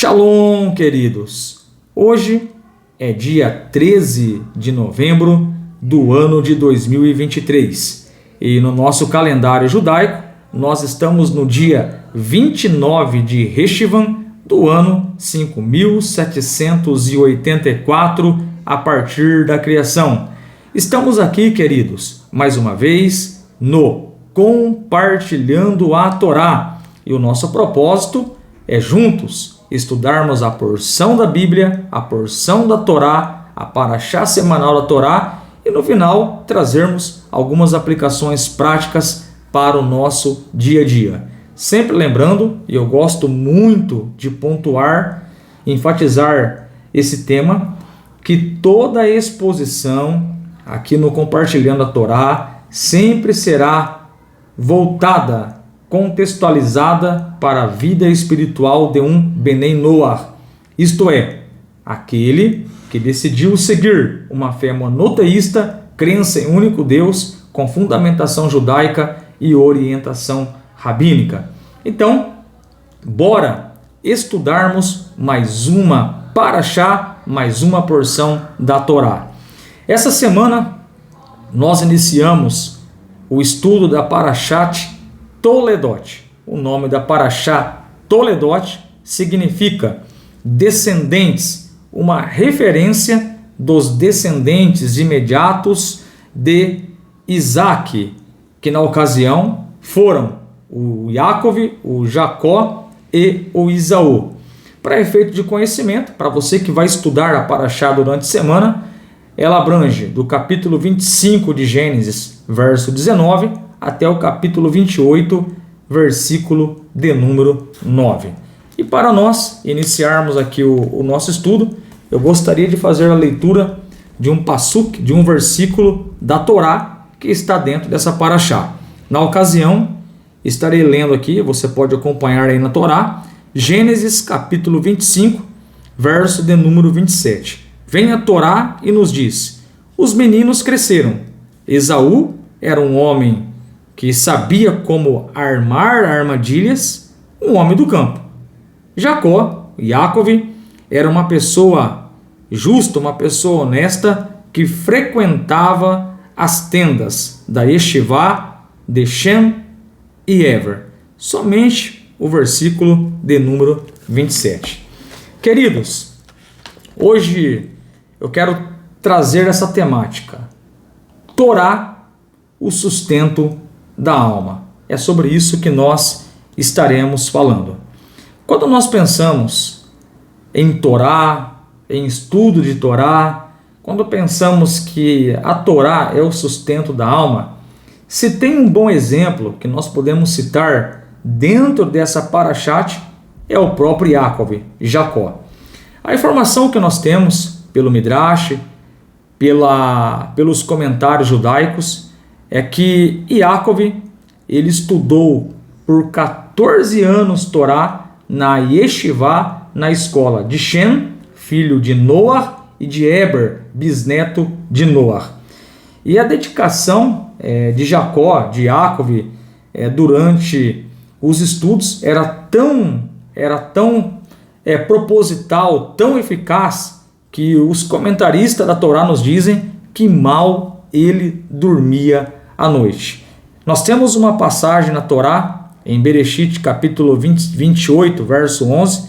Shalom, queridos! Hoje é dia 13 de novembro do ano de 2023 e no nosso calendário judaico nós estamos no dia 29 de Reshivan do ano 5784 a partir da criação. Estamos aqui, queridos, mais uma vez no Compartilhando a Torá e o nosso propósito é juntos estudarmos a porção da Bíblia, a porção da Torá, a Parashá semanal da Torá e no final trazermos algumas aplicações práticas para o nosso dia a dia. Sempre lembrando, e eu gosto muito de pontuar, enfatizar esse tema, que toda a exposição aqui no Compartilhando a Torá sempre será voltada, contextualizada para a vida espiritual de um Benei Noach, isto é, aquele que decidiu seguir uma fé monoteísta, crença em um único Deus, com fundamentação judaica e orientação rabínica. Então, bora estudarmos mais uma Parashá, mais uma porção da Torá. Essa semana nós iniciamos o estudo da Parashat Toledot. O nome da Parashá Toledot significa descendentes, uma referência dos descendentes imediatos de Isaac, que na ocasião foram o Yaakov, o Jacó e o Isaú. Para efeito de conhecimento, para você que vai estudar a Parashá durante a semana, ela abrange do capítulo 25 de Gênesis, verso 19, até o capítulo 28, versículo de número 9. E para nós iniciarmos aqui o nosso estudo, eu gostaria de fazer a leitura de um passuk, de um versículo da Torá que está dentro dessa Parashá. Na ocasião, estarei lendo aqui, você pode acompanhar aí na Torá, Gênesis capítulo 25, verso de número 27. Vem a Torá e nos diz: os meninos cresceram. Esaú era um homem que sabia como armar armadilhas, um homem do campo. Jacó, Yaakov, era uma pessoa justa, uma pessoa honesta, que frequentava as tendas da Yeshivá, de Shem e Ever. Somente o versículo de número 27. Queridos, hoje eu quero trazer essa temática. Torá, o sustento da alma. É sobre isso que nós estaremos falando. Quando nós pensamos em Torá, em estudo de Torá, quando pensamos que a Torá é o sustento da alma, se tem um bom exemplo que nós podemos citar dentro dessa Parashat, é o próprio Yaakov, Jacó. A informação que nós temos pelo Midrash, pelos comentários judaicos, é que Yaakov, ele estudou por 14 anos Torá na Yeshivá, na escola de Shem, filho de Noach, e de Eber, bisneto de Noach. E a dedicação de Jacó, de Yaakov, durante os estudos era tão proposital, tão eficaz, que os comentaristas da Torá nos dizem que mal ele dormia à noite. Nós temos uma passagem na Torá, em Bereshit, capítulo 28, verso 11,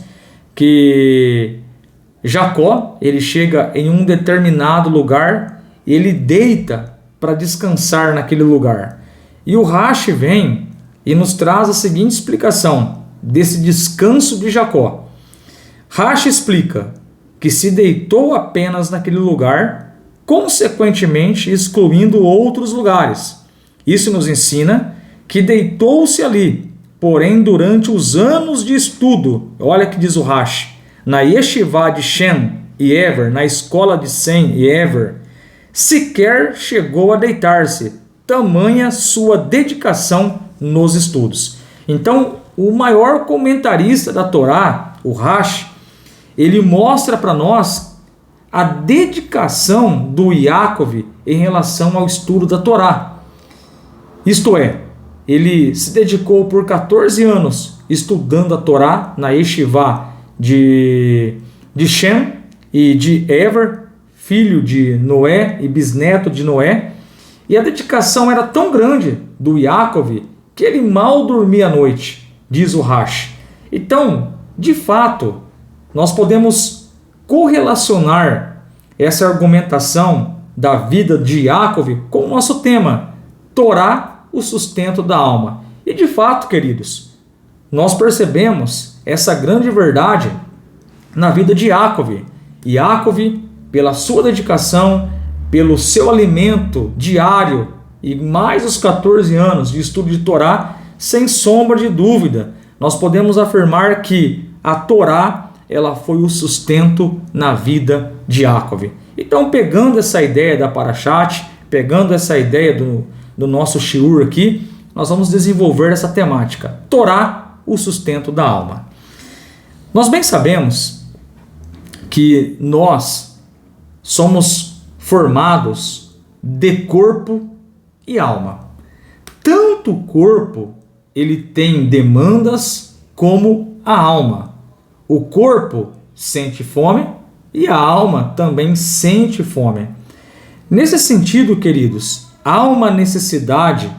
que Jacó, ele chega em um determinado lugar e ele deita para descansar naquele lugar. E o Rashi vem e nos traz a seguinte explicação desse descanso de Jacó. Rashi explica que se deitou apenas naquele lugar, consequentemente excluindo outros lugares. Isso nos ensina que deitou-se ali, porém durante os anos de estudo, olha que diz o Rashi, na Yeshivá de Shem e Ever, na escola de Sem e Ever, sequer chegou a deitar-se, tamanha sua dedicação nos estudos. Então, o maior comentarista da Torá, o Rashi, ele mostra para nós a dedicação do Yaakov em relação ao estudo da Torá. Isto é, ele se dedicou por 14 anos estudando a Torá na Yeshivá de Shem e de Ever, filho de Noé e bisneto de Noé. E a dedicação era tão grande do Yaakov que ele mal dormia à noite, diz o Rashi. Então, de fato, nós podemos correlacionar essa argumentação da vida de Yaakov com o nosso tema, Torá, o sustento da alma. E de fato, queridos, nós percebemos essa grande verdade na vida de Yaakov. Yaakov, pela sua dedicação, pelo seu alimento diário e mais os 14 anos de estudo de Torá, sem sombra de dúvida, nós podemos afirmar que a Torá ela foi o sustento na vida de Yaakov. Então, pegando essa ideia da Parashat, pegando essa ideia do nosso shiur aqui, nós vamos desenvolver essa temática. Torá, o sustento da alma. Nós bem sabemos que nós somos formados de corpo e alma. Tanto o corpo, ele tem demandas, como a alma. O corpo sente fome e a alma também sente fome. Nesse sentido, queridos, há uma necessidade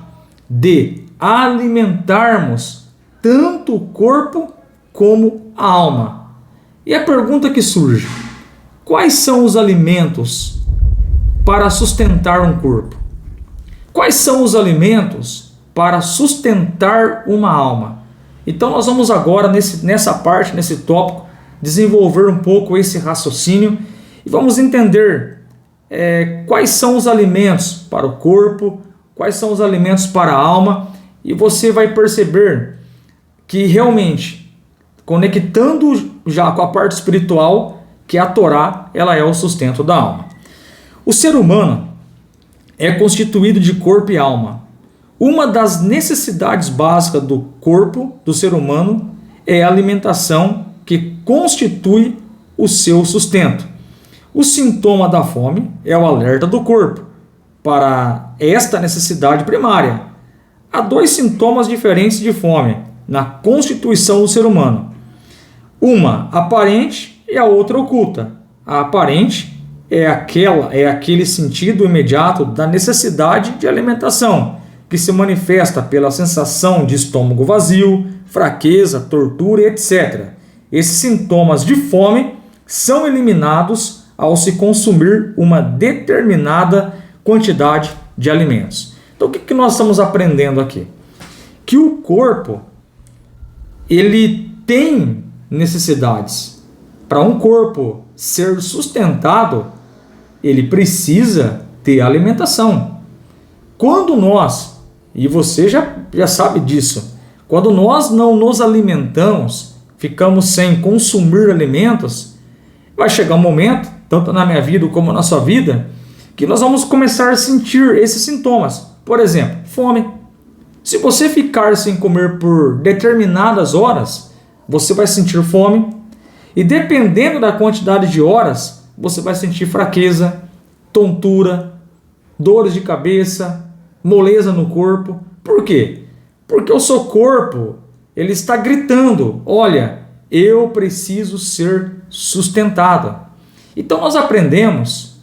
de alimentarmos tanto o corpo como a alma. E a pergunta que surge: quais são os alimentos para sustentar um corpo? Quais são os alimentos para sustentar uma alma? Então nós vamos agora, nessa parte, nesse tópico, desenvolver um pouco esse raciocínio e vamos entender quais são os alimentos para o corpo, quais são os alimentos para a alma, e você vai perceber que realmente, conectando já com a parte espiritual, que a Torá ela é o sustento da alma. O ser humano é constituído de corpo e alma. Uma das necessidades básicas do corpo do ser humano é a alimentação, que constitui o seu sustento. O sintoma da fome é o alerta do corpo para esta necessidade primária. Há dois sintomas diferentes de fome na constituição do ser humano. Uma aparente e a outra oculta. A aparente é aquele sentido imediato da necessidade de alimentação, que se manifesta pela sensação de estômago vazio, fraqueza, tortura, etc. Esses sintomas de fome são eliminados ao se consumir uma determinada quantidade de alimentos. Então, o que nós estamos aprendendo aqui? Que o corpo, ele tem necessidades. Para um corpo ser sustentado, ele precisa ter alimentação. Quando nós, e você já sabe disso, quando nós não nos alimentamos, ficamos sem consumir alimentos, vai chegar um momento, tanto na minha vida como na sua vida, que nós vamos começar a sentir esses sintomas. Por exemplo, fome. Se você ficar sem comer por determinadas horas, você vai sentir fome. E dependendo da quantidade de horas, você vai sentir fraqueza, tontura, dores de cabeça, moleza no corpo. Por quê? Porque o seu corpo, ele está gritando: olha, eu preciso ser sustentado. Então nós aprendemos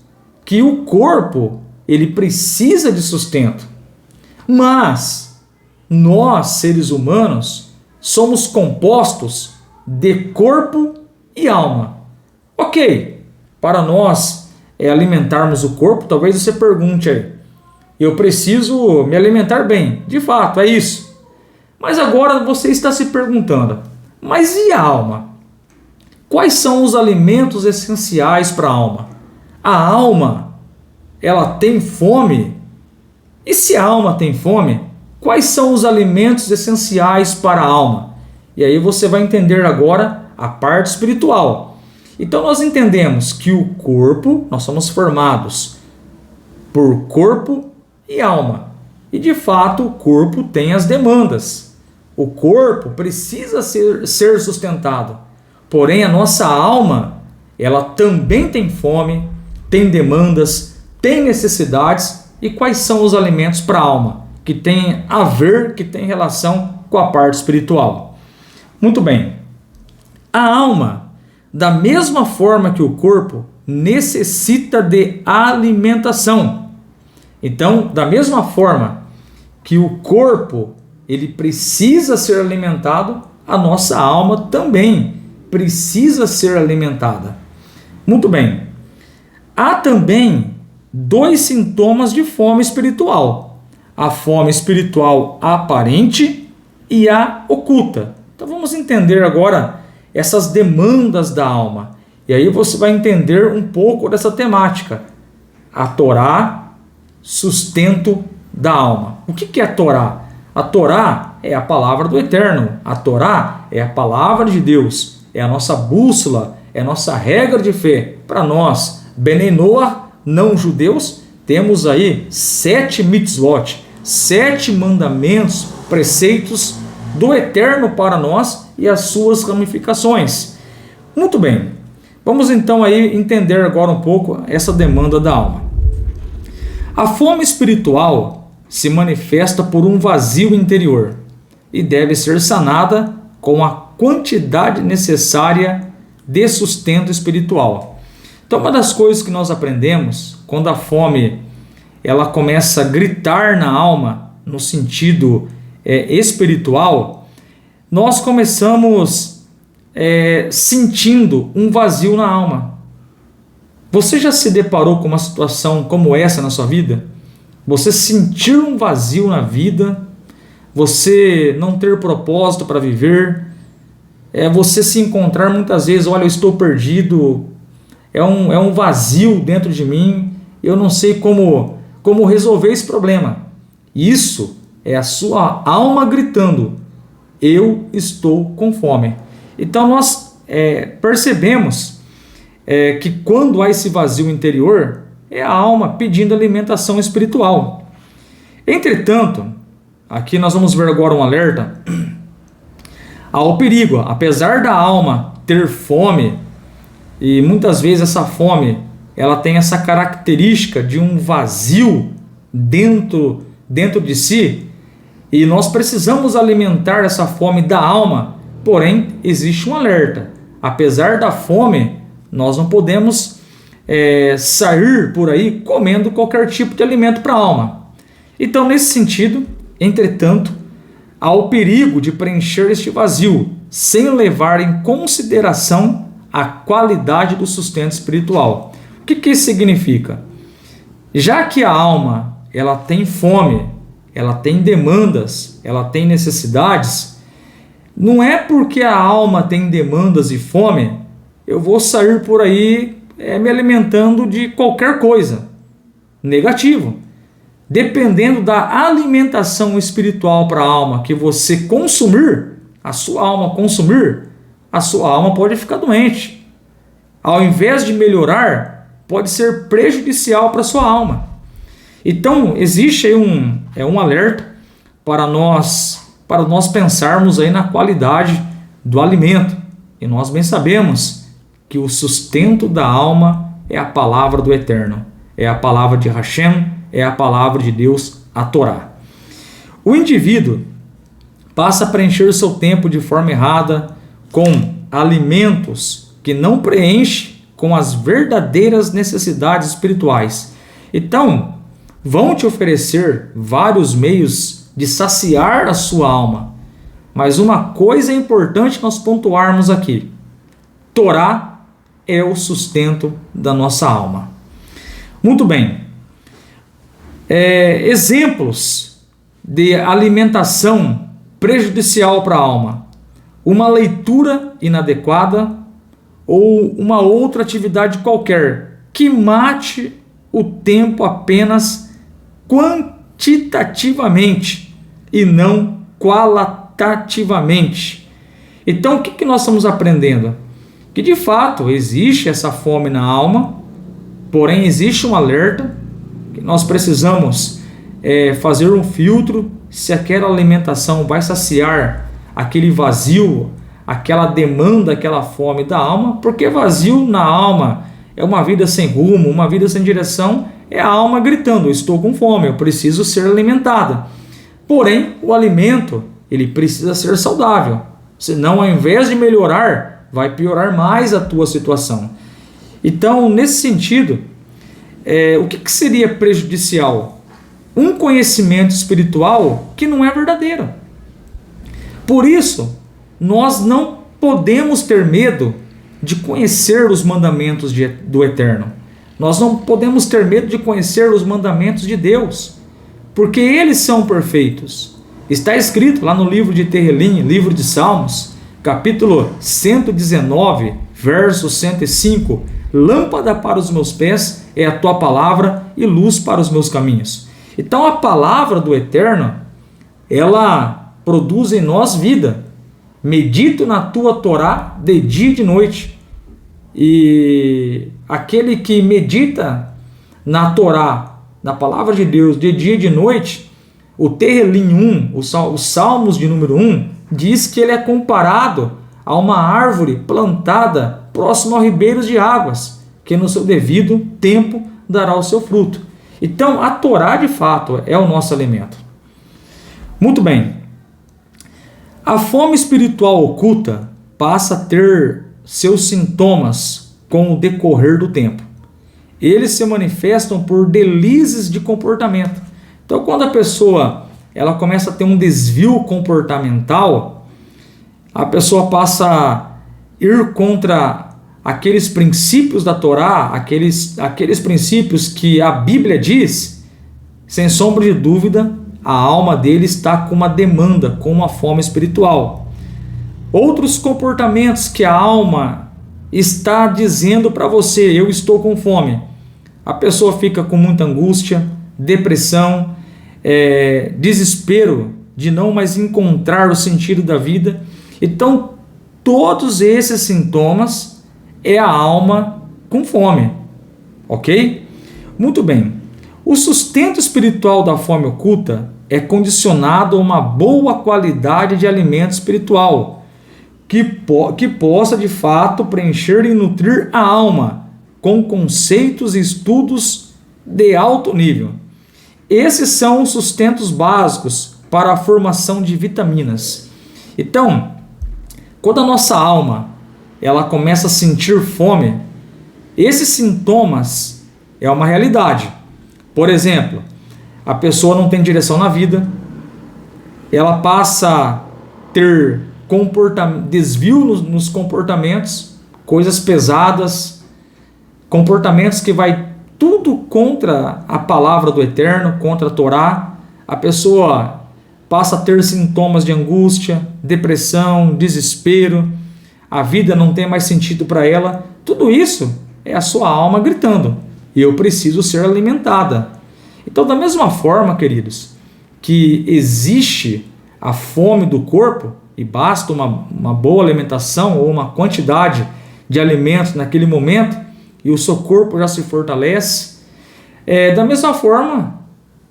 que o corpo, ele precisa de sustento. Mas nós, seres humanos, somos compostos de corpo e alma. Ok, para nós alimentarmos o corpo, talvez você pergunte aí: eu preciso me alimentar bem. De fato, é isso. Mas agora você está se perguntando: mas e a alma? Quais são os alimentos essenciais para a alma? A alma, ela tem fome? E se a alma tem fome, quais são os alimentos essenciais para a alma? E aí você vai entender agora a parte espiritual. Então nós entendemos que o corpo, nós somos formados por corpo e alma. E de fato o corpo tem as demandas. O corpo precisa ser sustentado. Porém a nossa alma, ela também tem fome, tem demandas, tem necessidades. E quais são os alimentos para a alma? Que tem a ver, que tem relação com a parte espiritual. Muito bem. A alma, da mesma forma que o corpo necessita de alimentação. Então, da mesma forma que o corpo ele precisa ser alimentado, a nossa alma também precisa ser alimentada. Muito bem. Há também dois sintomas de fome espiritual: a fome espiritual aparente e a oculta. Então vamos entender agora essas demandas da alma. E aí você vai entender um pouco dessa temática. A Torá, sustento da alma. O que é a Torá? A Torá é a palavra do Eterno. A Torá é a palavra de Deus. É a nossa bússola, é a nossa regra de fé. Para nós, Benei Noach, não judeus, temos aí 7 mitzvot, 7 mandamentos, preceitos do Eterno para nós e as suas ramificações. Muito bem, vamos então aí entender agora um pouco essa demanda da alma. A fome espiritual se manifesta por um vazio interior e deve ser sanada com a quantidade necessária de sustento espiritual. Então, uma das coisas que nós aprendemos quando a fome ela começa a gritar na alma no sentido espiritual, nós começamos sentindo um vazio na alma. Você já se deparou com uma situação como essa na sua vida? Você sentir um vazio na vida, você não ter propósito para viver, você se encontrar muitas vezes, olha, eu estou perdido, é um vazio dentro de mim, eu não sei como resolver esse problema. Isso é a sua alma gritando, eu estou com fome. Então nós percebemos que quando há esse vazio interior, é a alma pedindo alimentação espiritual. Entretanto, aqui nós vamos ver agora um alerta ao perigo. Apesar da alma ter fome, e muitas vezes essa fome ela tem essa característica de um vazio dentro de si, e nós precisamos alimentar essa fome da alma, porém existe um alerta. Apesar da fome, nós não podemos sair por aí comendo qualquer tipo de alimento para a alma. Então, nesse sentido, entretanto, há o perigo de preencher este vazio sem levar em consideração a qualidade do sustento espiritual. O que isso significa? Já que a alma ela tem fome, ela tem demandas, ela tem necessidades, não é porque a alma tem demandas e fome, eu vou sair por aí me alimentando de qualquer coisa. Negativo. Dependendo da alimentação espiritual para a alma que você consumir, a sua alma pode ficar doente. Ao invés de melhorar, pode ser prejudicial para a sua alma. Então, existe aí um alerta para nós pensarmos aí na qualidade do alimento. E nós bem sabemos que o sustento da alma é a palavra do Eterno, é a palavra de Hashem, é a palavra de Deus, a Torá. O indivíduo passa a preencher o seu tempo de forma errada com alimentos que não preenchem com as verdadeiras necessidades espirituais. Então, vão te oferecer vários meios de saciar a sua alma. Mas uma coisa é importante nós pontuarmos aqui: Torá é o sustento da nossa alma. Muito bem. Exemplos de alimentação prejudicial para a alma: uma leitura inadequada ou uma outra atividade qualquer que mate o tempo apenas quantitativamente e não qualitativamente. Então, o que nós estamos aprendendo? Que de fato existe essa fome na alma, porém existe um alerta que nós precisamos fazer um filtro se aquela alimentação vai saciar aquele vazio, aquela demanda, aquela fome da alma, porque vazio na alma é uma vida sem rumo, uma vida sem direção, é a alma gritando, eu estou com fome, eu preciso ser alimentada. Porém, o alimento, ele precisa ser saudável, senão ao invés de melhorar, vai piorar mais a tua situação. Então, nesse sentido, o que seria prejudicial? Um conhecimento espiritual que não é verdadeiro. Por isso, nós não podemos ter medo de conhecer os mandamentos do Eterno. Nós não podemos ter medo de conhecer os mandamentos de Deus, porque eles são perfeitos. Está escrito lá no livro de Terelim, livro de Salmos, capítulo 119, verso 105, lâmpada para os meus pés é a tua palavra e luz para os meus caminhos. Então a palavra do Eterno, ela produz em nós vida. Medito na tua Torá de dia e de noite. E aquele que medita na Torá, na palavra de Deus, de dia e de noite, o Terelim 1, os Salmos de número 1, diz que ele é comparado a uma árvore plantada próximo a ribeiros de águas, que no seu devido tempo dará o seu fruto. Então, a Torá, de fato, é o nosso alimento. Muito bem. A fome espiritual oculta passa a ter seus sintomas com o decorrer do tempo. Eles se manifestam por deslizes de comportamento. Então, quando a pessoa ela começa a ter um desvio comportamental, a pessoa passa a ir contra aqueles princípios da Torá, aqueles princípios que a Bíblia diz, sem sombra de dúvida, a alma dele está com uma demanda, com uma fome espiritual. Outros comportamentos que a alma está dizendo para você, eu estou com fome. A pessoa fica com muita angústia, depressão, desespero de não mais encontrar o sentido da vida. Então, todos esses sintomas é a alma com fome, ok? Muito bem. O sustento espiritual da fome oculta é condicionado a uma boa qualidade de alimento espiritual, que possa de fato preencher e nutrir a alma com conceitos e estudos de alto nível. Esses são os sustentos básicos para a formação de vitaminas. Então, quando a nossa alma ela começa a sentir fome, esses sintomas é uma realidade. Por exemplo, a pessoa não tem direção na vida, ela passa a ter desvio nos comportamentos, coisas pesadas, comportamentos que vai tudo contra a palavra do Eterno, contra a Torá. A pessoa passa a ter sintomas de angústia, depressão, desespero, a vida não tem mais sentido para ela. Tudo isso é a sua alma gritando, eu preciso ser alimentada. Então, da mesma forma, queridos, que existe a fome do corpo, e basta uma boa alimentação ou uma quantidade de alimentos naquele momento, e o seu corpo já se fortalece, da mesma forma,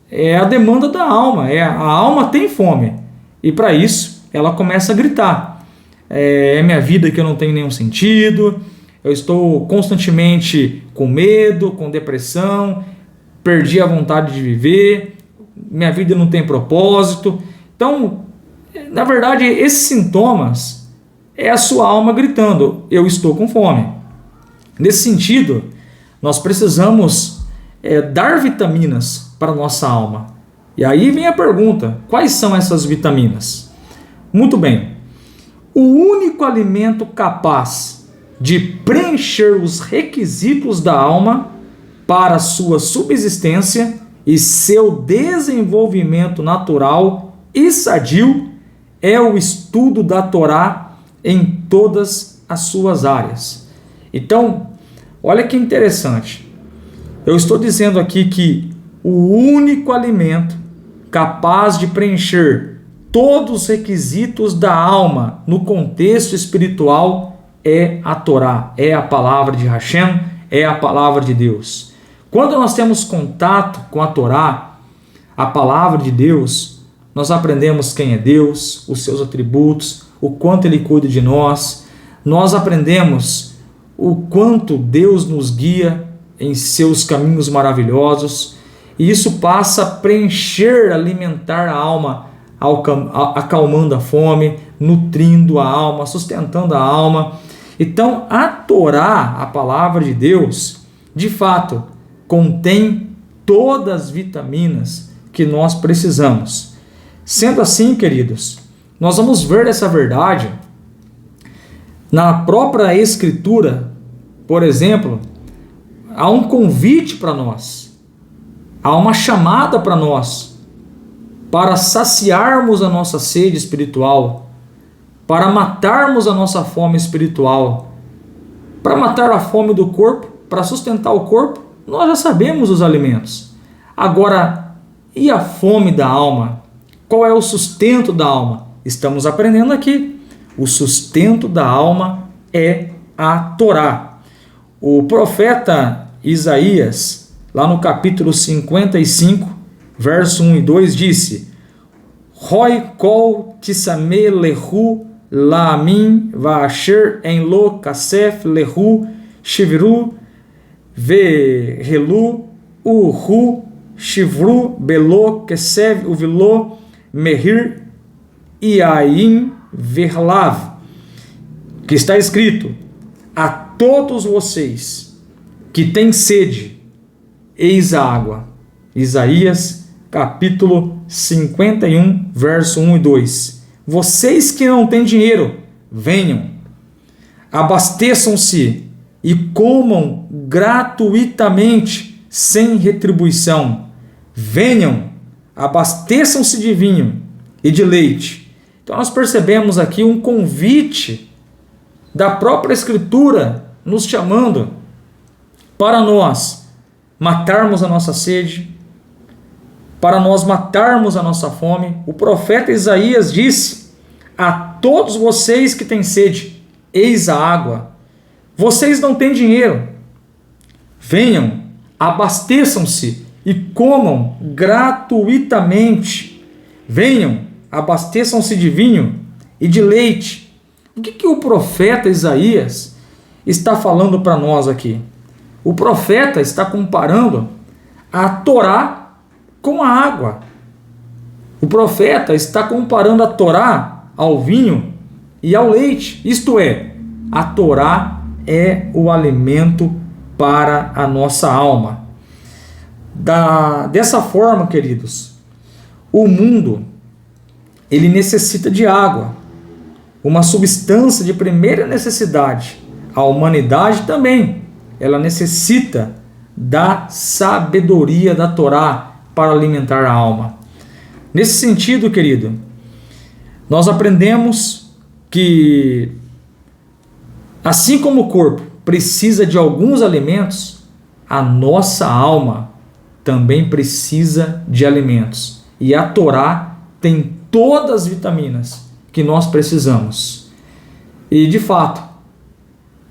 é a demanda da alma. A alma tem fome, e para isso ela começa a gritar. É minha vida que eu não tenho nenhum sentido, eu estou constantemente com medo, com depressão, perdi a vontade de viver, minha vida não tem propósito. Então, na verdade, esses sintomas é a sua alma gritando, eu estou com fome. Nesse sentido, nós precisamos dar vitaminas para a nossa alma. E aí vem a pergunta, quais são essas vitaminas? Muito bem, o único alimento capaz de preencher os requisitos da alma para sua subsistência e seu desenvolvimento natural e sadio é o estudo da Torá em todas as suas áreas. Então, olha que interessante. Eu estou dizendo aqui que o único alimento capaz de preencher todos os requisitos da alma no contexto espiritual é a Torá, é a palavra de Hashem, é a palavra de Deus. Quando nós temos contato com a Torá, a palavra de Deus, nós aprendemos quem é Deus, os seus atributos, o quanto Ele cuida de nós. Nós aprendemos o quanto Deus nos guia em seus caminhos maravilhosos. E isso passa a preencher, alimentar a alma, acalmando a fome, nutrindo a alma, sustentando a alma. Então, a Torá, a palavra de Deus, de fato, contém todas as vitaminas que nós precisamos. Sendo assim, queridos, nós vamos ver essa verdade na própria Escritura. Por exemplo, há um convite para nós, há uma chamada para nós, para saciarmos a nossa sede espiritual, para matarmos a nossa fome espiritual, para matar a fome do corpo, para sustentar o corpo. Nós já sabemos os alimentos. Agora, e a fome da alma? Qual é o sustento da alma? Estamos aprendendo aqui. O sustento da alma é a Torá. O profeta Isaías, lá no capítulo 55, verso 1 e 2, disse: Roi kol tisame lehu la'amin va'asher en lo kasef lehu shivru ve'helu uhu shivru belo kesev uvilo mehir iaim verlav, que está escrito: a todos vocês que têm sede, eis a água. Isaías capítulo 51, verso 1 e 2. Vocês que não têm dinheiro, venham, abasteçam-se e comam gratuitamente, sem retribuição. Venham, abasteçam-se de vinho e de leite. Então nós percebemos aqui um convite da própria Escritura nos chamando para nós matarmos a nossa sede, para nós matarmos a nossa fome. O profeta Isaías disse: a todos vocês que têm sede, eis a água. Vocês não têm dinheiro, venham, abasteçam-se e comam gratuitamente. Venham, abasteçam-se de vinho e de leite. O que o profeta Isaías está falando para nós aqui? O profeta está comparando a Torá com a água. O profeta está comparando a Torá ao vinho e ao leite. Isto é, a Torá é o alimento para a nossa alma. Dessa forma, queridos, o mundo ele necessita de água, uma substância de primeira necessidade. A humanidade também, ela necessita da sabedoria da Torá para alimentar a alma. Nesse sentido, querido, nós aprendemos que, assim como o corpo precisa de alguns alimentos, a nossa alma também precisa de alimentos. E a Torá tem todas as vitaminas que nós precisamos. E, de fato,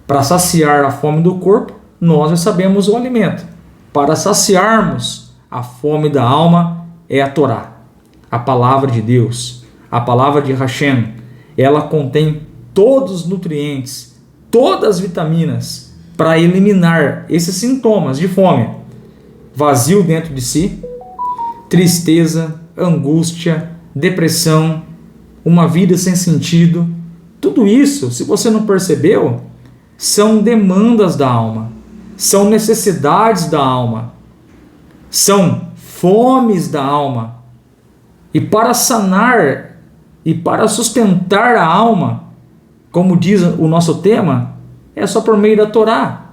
para saciar a fome do corpo, nós já sabemos o alimento. Para saciarmos a fome da alma é a Torá, a palavra de Deus, a palavra de Hashem. Ela contém todos os nutrientes, todas as vitaminas para eliminar esses sintomas de fome: vazio dentro de si, tristeza, angústia, depressão, uma vida sem sentido. Tudo isso, se você não percebeu, são demandas da alma, são necessidades da alma, são fomes da alma. E para sanar e para sustentar a alma, como diz o nosso tema, é só por meio da Torá.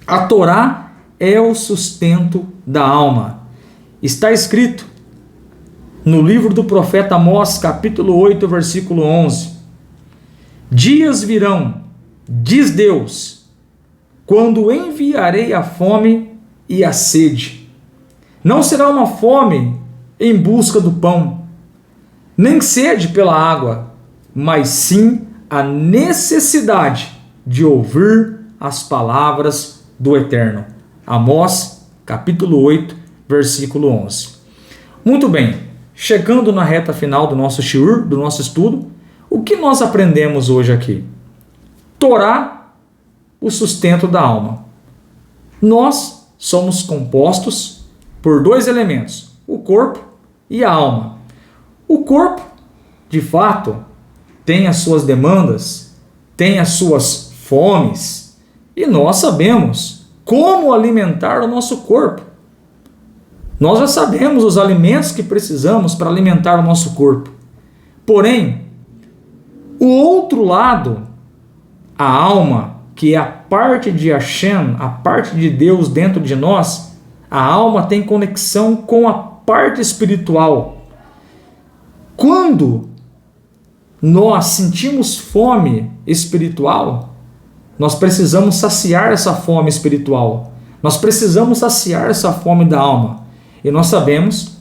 A Torá é o sustento da alma. Está escrito no livro do profeta Amós, capítulo 8, versículo 11: dias virão, diz Deus, quando enviarei a fome e a sede. Não será uma fome em busca do pão, nem sede pela água, mas sim a necessidade de ouvir as palavras do Eterno. Amós, capítulo 8, versículo 11. Muito bem, chegando na reta final do nosso shiur, do nosso estudo, o que nós aprendemos hoje aqui? Torá, o sustento da alma. Nós somos compostos por dois elementos, o corpo e a alma. O corpo, de fato, tem as suas demandas, tem as suas fomes e nós sabemos como alimentar o nosso corpo. Nós já sabemos os alimentos que precisamos para alimentar o nosso corpo. Porém, o outro lado, a alma, que é a parte de Hashem, a parte de Deus dentro de nós, a alma tem conexão com a parte espiritual. Quando nós sentimos fome espiritual, nós precisamos saciar essa fome espiritual. Nós precisamos saciar essa fome da alma. E nós sabemos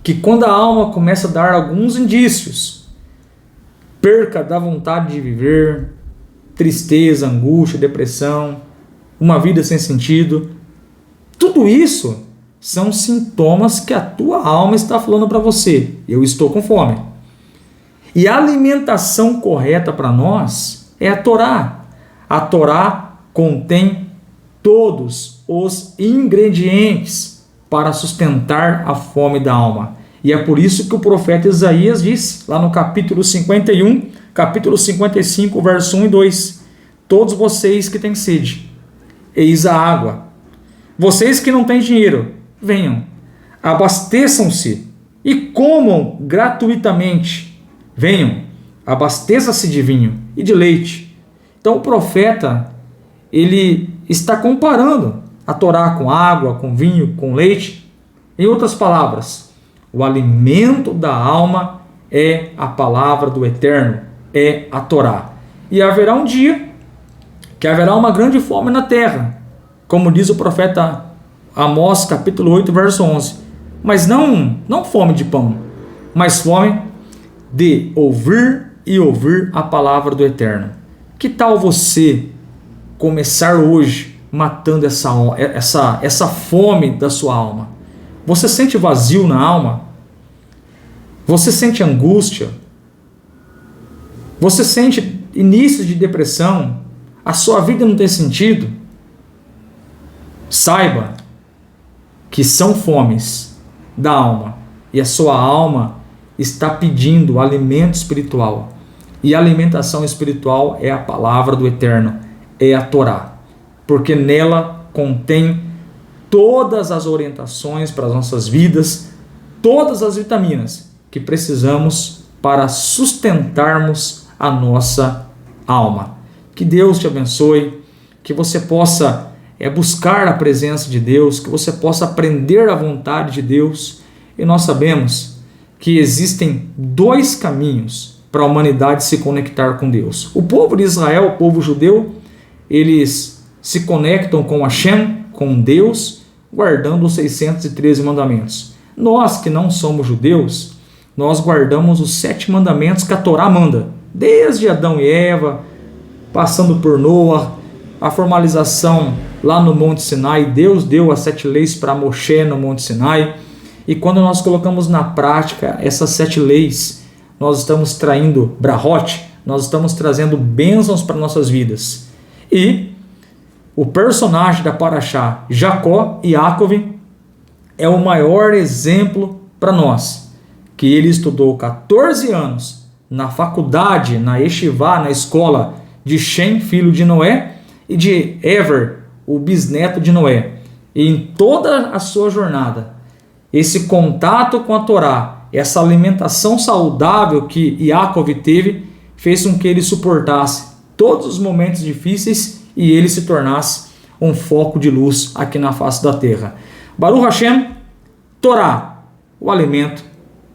que quando a alma começa a dar alguns indícios, perca da vontade de viver, tristeza, angústia, depressão, uma vida sem sentido, tudo isso são sintomas que a tua alma está falando para você: eu estou com fome. E a alimentação correta para nós é a Torá. A Torá contém todos os ingredientes para sustentar a fome da alma. E é por isso que o profeta Isaías diz, lá no capítulo 51, capítulo 55, verso 1 e 2: todos vocês que têm sede, eis a água. Vocês que não têm dinheiro, venham, abasteçam-se e comam gratuitamente. Venham, abasteça-se de vinho e de leite. Então o profeta, ele está comparando a Torá com água, com vinho, com leite. Em outras palavras, o alimento da alma é a palavra do Eterno, é a Torá. E haverá um dia que haverá uma grande fome na terra, como diz o profeta Amós, capítulo 8, verso 11. Mas não fome de pão, mas fome de ouvir e ouvir a palavra do Eterno. Que tal você começar hoje matando essa fome da sua alma? Você sente vazio na alma? Você sente angústia? Você sente início de depressão? A sua vida não tem sentido? Saiba que são fomes da alma e a sua alma está pedindo alimento espiritual. E a alimentação espiritual é a palavra do Eterno, é a Torá, porque nela contém todas as orientações para as nossas vidas, todas as vitaminas que precisamos para sustentarmos a nossa alma. Que Deus te abençoe, que você possa buscar a presença de Deus, que você possa aprender a vontade de Deus. E nós sabemos que existem dois caminhos para a humanidade se conectar com Deus. O povo de Israel, o povo judeu, eles se conectam com Hashem, com Deus, guardando os 613 mandamentos. Nós que não somos judeus, nós guardamos os 7 mandamentos que a Torá manda, desde Adão e Eva, passando por Noa, a formalização lá no Monte Sinai. Deus deu as 7 leis para Moshe no Monte Sinai, e quando nós colocamos na prática essas 7 leis, nós estamos traindo brahot, nós estamos trazendo bênçãos para nossas vidas. E o personagem da Parashá, Jacó e Yaakov, é o maior exemplo para nós, que ele estudou 14 anos na faculdade, na Yeshivá, na escola de Shem, filho de Noé, e de Ever, o bisneto de Noé. E em toda a sua jornada, esse contato com a Torá, essa alimentação saudável que Yaakov teve, fez com que ele suportasse todos os momentos difíceis e ele se tornasse um foco de luz aqui na face da terra. Baruch Hashem, Torá, o alimento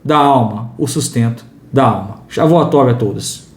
da alma, o sustento da alma. Shavuot Tov a todos.